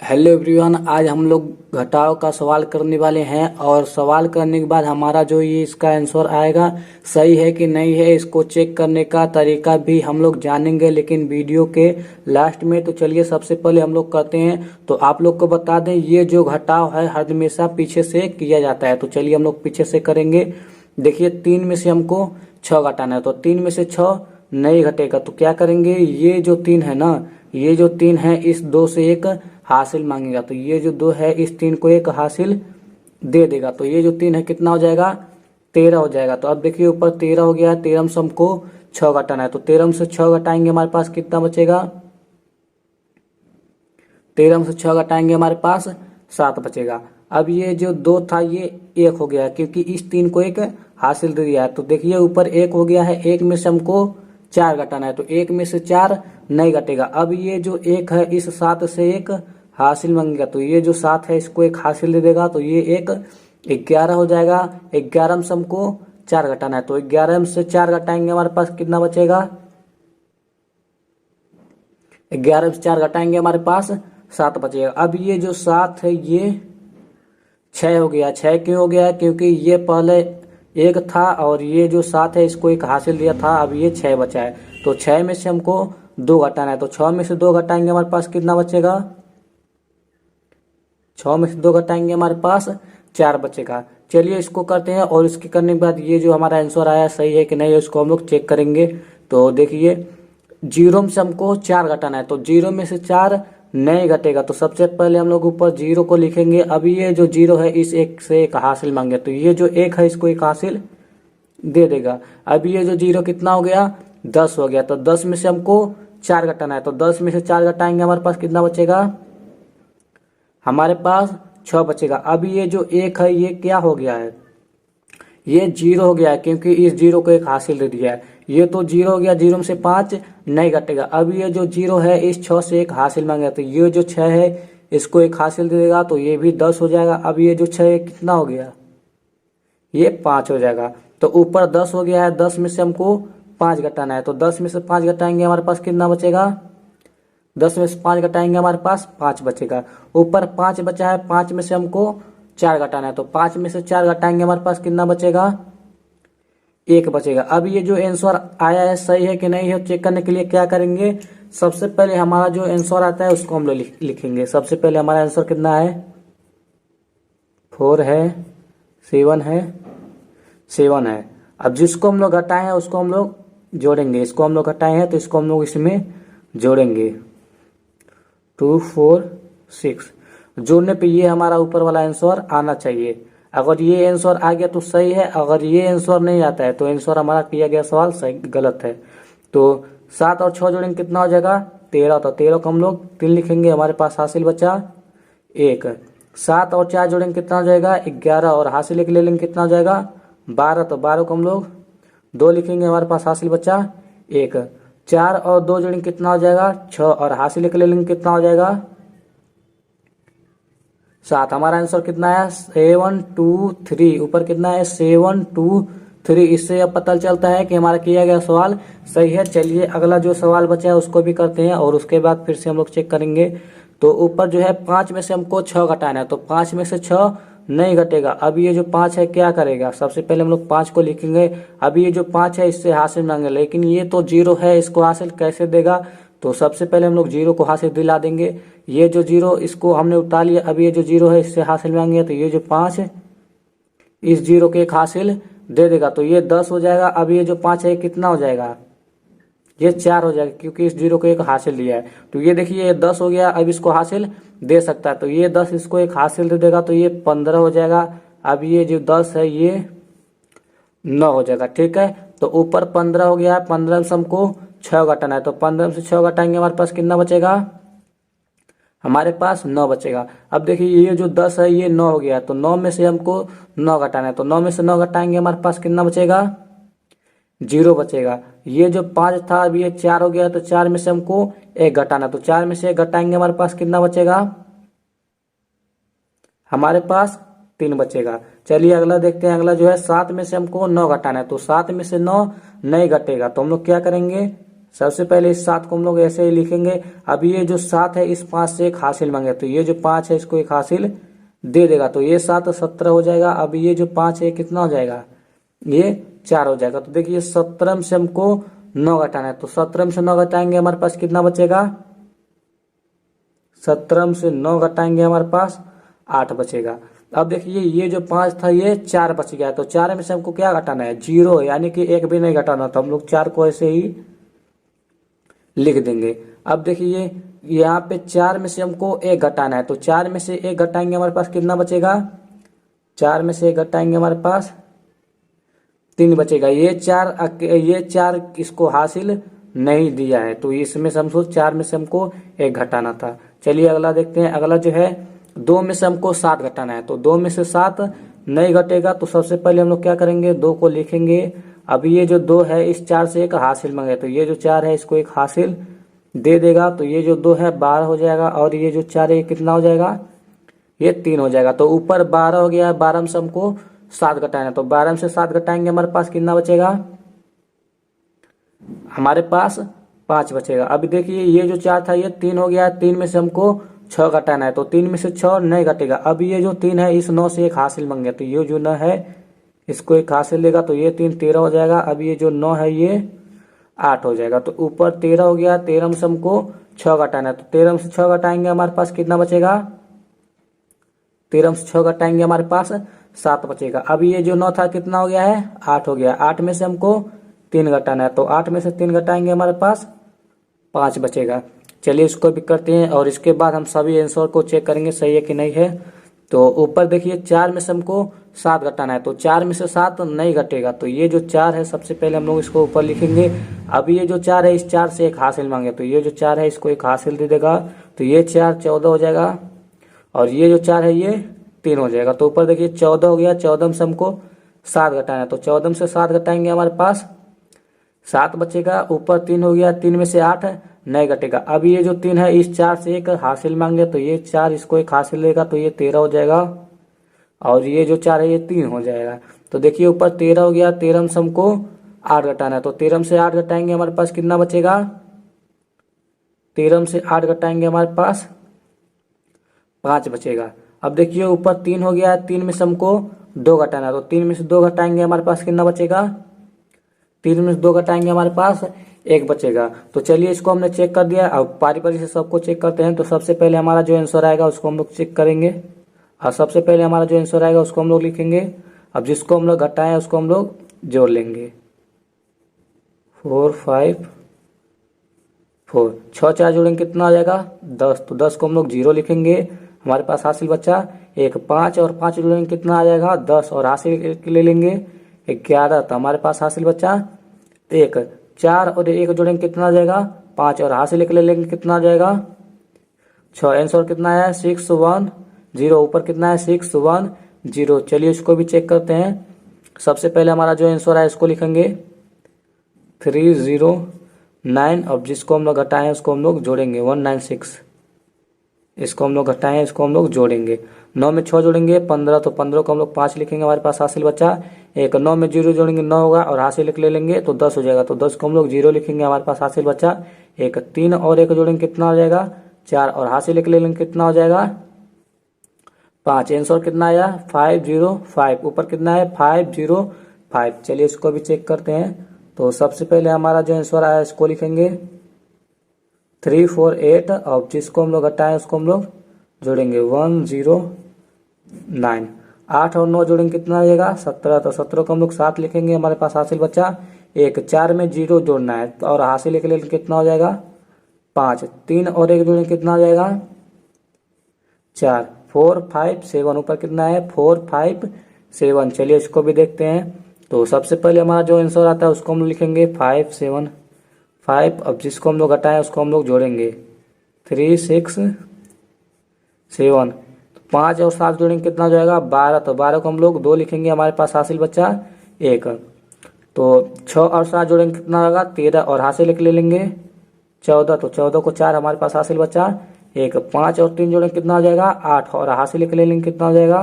Hello everyone, आज हम लोग घटाव का सवाल करने वाले हैं और सवाल करने के बाद हमारा जो ये इसका आंसर आएगा सही है कि नहीं है, इसको चेक करने का तरीका भी हम लोग जानेंगे लेकिन वीडियो के लास्ट में। तो चलिए सबसे पहले हम लोग करते हैं। तो आप लोग को बता दें, ये जो घटाव है हर हमेशा पीछे से किया जाता है। तो चलिए हम लोग पीछे से करेंगे। देखिए 3 में से हमको 6 घटाना है, तो 3 में से 6 नहीं घटेगा तो क्या करेंगे, ये जो 3 है ना, ये जो 3 है इस 2 से एक हासिल मांगेगा। तो ये जो 2 है इस 3 को एक हासिल दे देगा। तो ये जो 3 है कितना हो जाएगा, 13 हो जाएगा। तो अब देखिए ऊपर 13 हो गया है, 13 से हमको 6 घटाना है। तो 13 से 6 घटाएंगे हमारे पास कितना बचेगा, 13 से 6 घटाएंगे हमारे पास 7 बचेगा। अब ये जो 2 था ये 1 हो गया है क्योंकि इस 3 को एक हासिल दे दिया है। तो देखिए ऊपर 1 हो गया है, 1 में से हमको 4 घटाना है। तो 1 में से 4 नहीं घटेगा। अब ये जो 1 है इस 7 से एक हासिल मांगेगा। तो ये जो 7 है इसको एक हासिल दे देगा। तो ये एक 11 हो जाएगा। 11 में से हमको 4 घटाना है। तो 11 में से 4 घटाएंगे हमारे पास कितना बचेगा, 11 में से 4 घटाएंगे हमारे पास 7 बचेगा। अब ये जो 7 है ये 6 हो गया। 6 क्यों हो गया है, क्योंकि ये पहले 1 था और ये जो 7 है इसको एक हासिल दिया था। अब ये 6 बचा है। तो 6 में से हमको 2 घटाना है। तो 6 में से 2 घटाएंगे हमारे पास कितना बचेगा, 6 में से 2 घटाएंगे हमारे पास 4 बचेगा। चलिए इसको करते हैं और इसके करने के बाद ये जो हमारा आंसर आया सही है कि नहीं है उसको हम लोग चेक करेंगे। तो देखिए 0 में से हमको 4 घटाना है। तो 0 में से 4 नहीं घटेगा। तो सबसे पहले हम लोग ऊपर 0 को लिखेंगे। अब ये जो 0 है इस 1 से एक हासिल मांगे। तो ये जो 1 है इसको एक हासिल दे देगा। अब ये जो 0 कितना हो गया, 10 हो गया। तो 10 में से हमको 4 घटाना है। तो 10 में से 4 घटाएंगे हमारे पास कितना बचेगा, हमारे पास 6 बचेगा। अब ये जो 1 है ये क्या हो गया है, ये 0 हो गया है क्योंकि इस 0 को एक हासिल दे दिया है। ये तो 0 हो गया, 0 में से 5 नहीं घटेगा। अब ये जो 0 है इस 6 से एक हासिल मांगेगा। तो ये जो 6 है इसको एक हासिल दे देगा। तो ये भी 10 हो जाएगा। अब ये जो 6 है कितना हो गया, ये 5 हो जाएगा। तो ऊपर 10 हो गया है, 10 में से हमको 5 घटाना है। तो 10 में से 5 घटाएंगे हमारे पास कितना बचेगा, 10 में से 5 घटाएंगे हमारे पास 5 बचेगा। ऊपर 5 बचा है, 5 में से हमको 4 घटाना है। तो 5 में से 4 घटाएंगे हमारे पास कितना बचेगा, 1 बचेगा। अब ये जो आंसर आया है सही है कि नहीं है चेक करने के लिए क्या करेंगे, सबसे पहले हमारा जो आंसर आता है उसको हम लोग लिखेंगे। सबसे पहले हमारा आंसर कितना है, 4 है, 7 है, 7 है। अब जिसको हम लोग घटाए हैं उसको हम लोग जोड़ेंगे। इसको हम लोग घटाए हैं तो इसको हम लोग इसमें जोड़ेंगे। 2 4 6 जोड़ने पे ये हमारा ऊपर वाला आंसर आना चाहिए। अगर ये आंसर आ गया तो सही है, अगर ये आंसर नहीं आता है तो आंसर हमारा किया गया सवाल सही गलत है। तो 7 और 6 जोड़ेंगे कितना हो जाएगा, 13। तो 13 को हम लोग 3 लिखेंगे, हमारे पास हासिल बचा 1। 7 और 4 जोड़ेंगे कितना हो जाएगा, 11। और हासिल एक ले लेंगे कितना हो जाएगा, 12। तो 12 को हम लोग 2 लिखेंगे, हमारे पास हासिल बचा 1। 4 और 2 जोड़ेंगे कितना हो जाएगा, 6। और हासिल एक ले लेंगे कितना हो जाएगा, 7। हमारा आंसर कितना है, 7 2 3। ऊपर कितना है, 7 2 3। इससे अब पता चलता है कि हमारा किया गया सवाल सही है। चलिए अगला जो सवाल बचा है उसको भी करते हैं और उसके बाद फिर से हम लोग चेक करेंगे। तो ऊपर जो है 5 में से हमको 6 घटाना है। तो 5 में से 6 नहीं घटेगा। अब ये जो 5 है क्या करेगा, सबसे पहले हम लोग 5 को लिखेंगे। अब ये जो 5 है इससे हासिल मांगे, लेकिन ये तो 0 है, इसको हासिल कैसे देगा। तो सबसे पहले हम लोग 0 को हासिल दिला देंगे। ये जो 0 इसको हमने उठा लिया। अब ये जो 0 है इससे हासिल मांगे तो ये जो 5 है इस 0 के एक हासिल दे देगा। तो ये 10 हो जाएगा। अब ये जो 5 है कितना हो जाएगा, ये 4 हो जाएगा क्योंकि इस 0 को एक हासिल दिया है। तो ये देखिए ये 10 हो गया, अब इसको हासिल दे सकता है। तो ये 10 इसको एक हासिल दे देगा। तो ये 15 हो जाएगा। अब ये जो 10 है ये 9 हो जाएगा। ठीक है, तो ऊपर 15 हो गया है, 15 से हमको 6 घटाना है। तो 15 से 6 घटाएंगे हमारे पास कितना बचेगा, हमारे पास 9 बचेगा। अब देखिए ये जो 10 है ये 9 हो गया। तो 9 में से हमको 9 घटाना है। तो 9 में से 9 घटाएंगे हमारे पास कितना बचेगा, 0 बचेगा। ये जो 5 था अब ये 4 हो गया। तो 4 में से हमको 1 घटाना। तो 4 में से 1 घटाएंगे हमारे पास कितना बचेगा, हमारे पास 3 बचेगा। चलिए अगला देखते हैं। अगला जो है 7 में से हमको 9 घटाना है। तो 7 में से 9 नहीं घटेगा। तो हम लोग क्या करेंगे, सबसे पहले इस 7 को हम लोग ऐसे ही लिखेंगे। अब ये जो 7 है इस 5 से एक हासिल मांगे, तो ये जो 5 है इसको एक हासिल दे देगा, तो ये 7 17 हो जाएगा। अब ये जो 5 है कितना हो जाएगा, ये 4 हो जाएगा। तो देखिए 17 से हमको 9 घटाना है, तो 17 से 9 घटाएंगे हमारे पास कितना बचेगा, 17 से 9 घटाएंगे हमारे पास 8 बचेगा। अब देखिए ये जो 5 था ये 4 बच गया, तो 4 में से हमको क्या घटाना है, 0, यानी कि एक भी नहीं घटाना, तो हम लोग 4 को ऐसे ही लिख देंगे। अब देखिए यहाँ पे 4 में से हमको 1 घटाना है, तो 4 में से 1 घटाएंगे हमारे पास कितना बचेगा, 4 में से 1 घटाएंगे हमारे पास 3 बचेगा। ये 4 इसको हासिल नहीं दिया है, तो इसमें से हमको 4 में से हमको 1 घटाना था। चलिए अगला देखते हैं। अगला जो है 2 में से हमको 7 घटाना है, तो 2 में से 7 नहीं घटेगा, तो सबसे पहले हम लोग क्या करेंगे, 2 को लिखेंगे। अब ये जो 2 है इस 4 से एक हासिल मांगे, तो ये जो 4 है इसको एक हासिल दे देगा, तो ये जो 2 है 12 हो जाएगा, और ये जो 4 है कितना हो जाएगा, ये 3 हो जाएगा। तो ऊपर 12 हो गया, 12 में से हमको 7 घटाना है, तो 12 में से 7 घटाएंगे हमारे पास कितना बचेगा, हमारे पास 5 बचेगा। अभी देखिए ये जो 4 था ये 3 हो गया, 3 में से हमको 6 घटाना है, तो 3 में से 6 नहीं घटेगा। अब ये जो 3 है इस 9 से एक हासिल मांगे, तो ये जो 9 है इसको एक हासिल लेगा, तो ये 3 13 हो जाएगा। अब ये जो 9 है ये 8 हो जाएगा, तो ऊपर 13 हो गया, 13 में से हमको 6 घटाना है, तो 13 में से 6 घटाएंगे हमारे पास कितना बचेगा, 13 में से 6 घटाएंगे हमारे पास 7 बचेगा। अब ये जो 9 था कितना हो गया है, 8 हो गया, 8 में से हमको 3 घटाना है, तो 8 में से 3 घटाएंगे हमारे पास 5 बचेगा। चलिए इसको भी करते हैं, और इसके बाद हम सभी आंसर को चेक करेंगे सही है कि नहीं है। तो ऊपर देखिए 4 में से हमको 7 घटाना है, तो 4 में से 7 नहीं घटेगा, तो ये जो 4 है सबसे पहले हम लोग इसको ऊपर लिखेंगे। अब ये जो 4 है इस 4 से एक हासिल मांगे, तो ये जो 4 है इसको एक हासिल दे देगा, तो ये 4 14 हो जाएगा, और ये जो 4 है ये 3 हो जाएगा। तो ऊपर देखिए 14 हो गया, 14 में से हमको 7 घटाना है, तो 14 में से 7 घटाएंगे हमारे पास 7 बचेगा। ऊपर 3 हो गया, 3 में से 8 नहीं घटेगा। अब ये जो 3 है इस 4 से एक हासिल मांगे, तो ये 4 इसको एक हासिल लेगा, तो ये 13 हो जाएगा, और ये जो 4 है ये 3 हो जाएगा। तो देखिए ऊपर 13 हो गया, 13 में से हमको 8 घटाना है, तो 13 में से 8 घटाएंगे हमारे पास कितना बचेगा, 13 में से 8 घटाएंगे हमारे पास 5 बचेगा। अब देखिए ऊपर 3 हो गया, 3 में से हमको 2 घटाना है, तो 3 में से 2 घटाएंगे हमारे पास कितना बचेगा, 3 में से 2 घटाएंगे हमारे पास 1 बचेगा। तो चलिए इसको हमने चेक कर दिया। अब पारी पारी से सबको चेक करते हैं। तो सबसे पहले हमारा जो आंसर आएगा उसको हम लोग चेक करेंगे, और सबसे पहले हमारा जो आंसर आएगा उसको हम लोग लिखेंगे। अब जिसको हम लोग घटाएं उसको हम लोग जोड़ लेंगे, 4 5 4, 6 4 जोड़ेंगे कितना आ जाएगा 10, तो 10 को हम लोग 0 लिखेंगे, हमारे पास हासिल बचा 1। 5 और 5 जोड़ेंगे कितना आ जाएगा 10, और हासिल ले लेंगे 11, तो हमारे पास हासिल बचा 1। 4 और 1 जोड़ेंगे कितना आ जाएगा 5, और हासिल ले लेंगे कितना आ जाएगा 6। आंसर कितना है 6 1 0, ऊपर कितना है 6 1 0। चलिए इसको भी चेक करते हैं। सबसे पहले हमारा जो आंसर है इसको लिखेंगे 3 0 9, अब जिसको हम लोग घटाएं उसको हम लोग जोड़ेंगे 196, इसको हम लोग घटाएं इसको हम लोग जोड़ेंगे। 9 में 6 जोड़ेंगे 15, तो 15 को हम लोग 5 लिखेंगे, हमारे पास हासिल बचा 1। 9 में 0 जोड़ेंगे 9 होगा, और हासिल ले लेंगे तो 10 हो जाएगा, तो 10 को हम लोग 0 लिखेंगे, हमारे पास हासिल बचा 1। 3 और 1 जोड़ेंगे कितना हो जाएगा 4, और हासिल ले लेंगे कितना हो जाएगा 5। आंसर कितना आया 5 0 5, ऊपर कितना है 5 0 5। चलिए इसको भी चेक करते हैं। तो सबसे पहले हमारा जो आंसर आया इसको लिखेंगे 3 4 8, और जिसको हम लोग घटाएं उसको हम लोग जोड़ेंगे 1 0 9। 8 और 9 जोड़ेंगे कितना आ जाएगा 17, तो 17 को हम लोग 7 लिखेंगे, हमारे पास हासिल बचा 1। 4 में 0 जोड़ना है, और हासिल के लिए कितना हो जाएगा 5। 3 और 1 जोड़ेंगे कितना हो जाएगा 4। 4 5 7, ऊपर कितना है 4 5 7। चलिए इसको भी देखते हैं। तो सबसे पहले हमारा जो आंसर आता है उसको हम लिखेंगे 5 7 5, अब जिसको हम लोग घटाएं उसको हम लोग जोड़ेंगे 3 6 7। 5 और 7 जोड़ेंगे कितना हो जाएगा 12, तो 12 को हम लोग 2 लिखेंगे, हमारे पास हासिल बचा 1। तो 6 और 7 जोड़ेंगे कितना होगा 13, और हासिल ले लेंगे 14, तो 14 को 4, हमारे पास हासिल बचा 1। 5 और 3 जोड़ेंगे कितना हो जाएगा 8, और हासिल ले लेंगे कितना हो जाएगा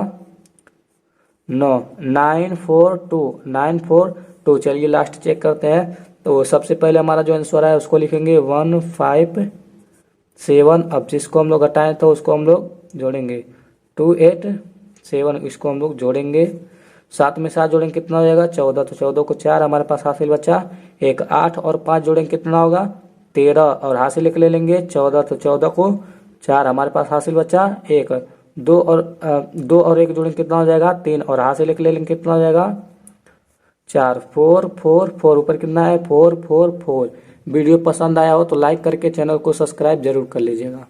9 9 4 2 9 4 2। चलिए लास्ट चेक करते हैं। तो सबसे पहले हमारा जो आंसर है उसको लिखेंगे 157। अब जिसको हम लोग घटाएं तो उसको हम लोग जोड़ेंगे 287, इसको हम लोग जोड़ेंगे, 7 में 7 जोड़ेंगे कितना हो जाएगा 14। तो 14 को 4 हमारे पास हासिल बचा, एक 8 और 5 जोड़ेंगे कितना होगा 13, और हासिल एक ले लेंगे 14। तो 14 को 4 हमारे पास हासिल बचा, एक 2 और 1 जोड़ेंगे कितना हो जाएगा 3, और हासिल एक ले लेंगे कितना हो जाएगा 4। 4 4 4 ऊपर कितना है 4 4 4। वीडियो पसंद आया हो तो लाइक करके चैनल को सब्सक्राइब जरूर कर लीजिएगा।